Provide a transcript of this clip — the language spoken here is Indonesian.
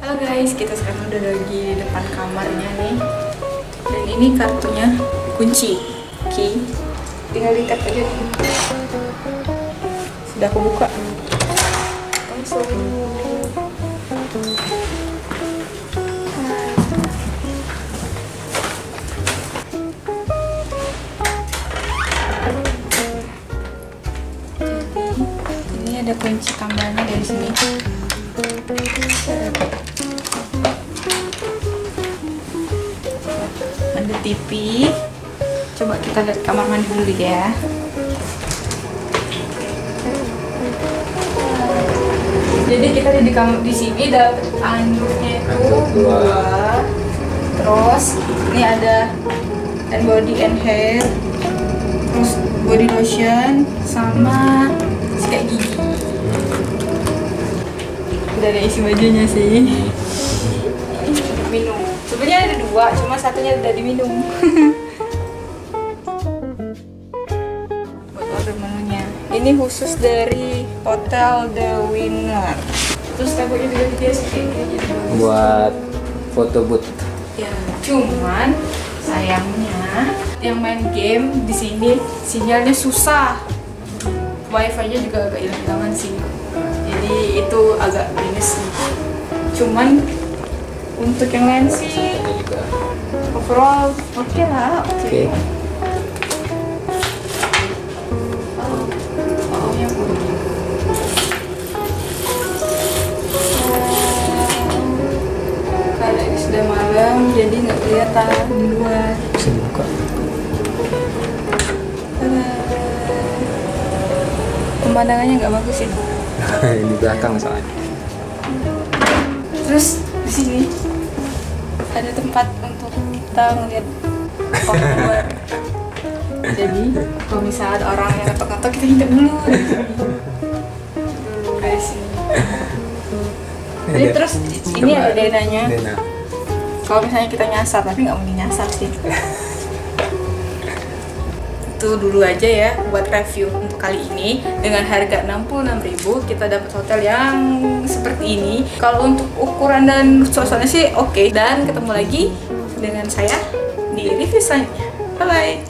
Halo guys, kita sekarang udah lagi di depan kamarnya nih. Dan ini kartunya kunci, key. Tinggal diikat aja nih. Sudah aku buka. Langsung. Jadi ini ada kunci kamarnya dari sini. Ada TV. Coba kita lihat kamar mandi dulu ya. Jadi kita di sini dapat anduknya itu dua. Terus ini ada hand body and hair. Terus body lotion sama sikat gigi. Udah ada isi bajunya sih. Minum. Sebenarnya ada dua, cuma satunya udah diminum. Buat order menunya. Ini khusus dari Hotel The Winner. Terus temboknya juga dia kayak gini. Buat foto booth. Ya, cuman sayangnya yang main game di sini sinyalnya susah. Wifi-nya juga agak hilang-hilangan sih. Jadi itu agak minus sih. Cuman untuk yang lain sih overall oke lah. Oke. Karena ini sudah malam jadi nggak kelihatan di luar. Bisa buka. Pemandangannya nggak bagus sih. Di belakang soalnya. Terus di sini ada tempat untuk kita ngeliat keluar. Jadi kalau misalnya ada orang yang ngetok-ngetok kita hindar dulu dari sini. Jadi terus ini ada denanya. Kalau misalnya kita nyasar, tapi nggak mungkin nyasar sih. Itu dulu aja ya buat review untuk kali ini. Dengan harga 66.000 kita dapat hotel yang seperti ini. Kalau untuk ukuran dan suasana sih oke. Dan ketemu lagi dengan saya di review selanjutnya. Bye bye.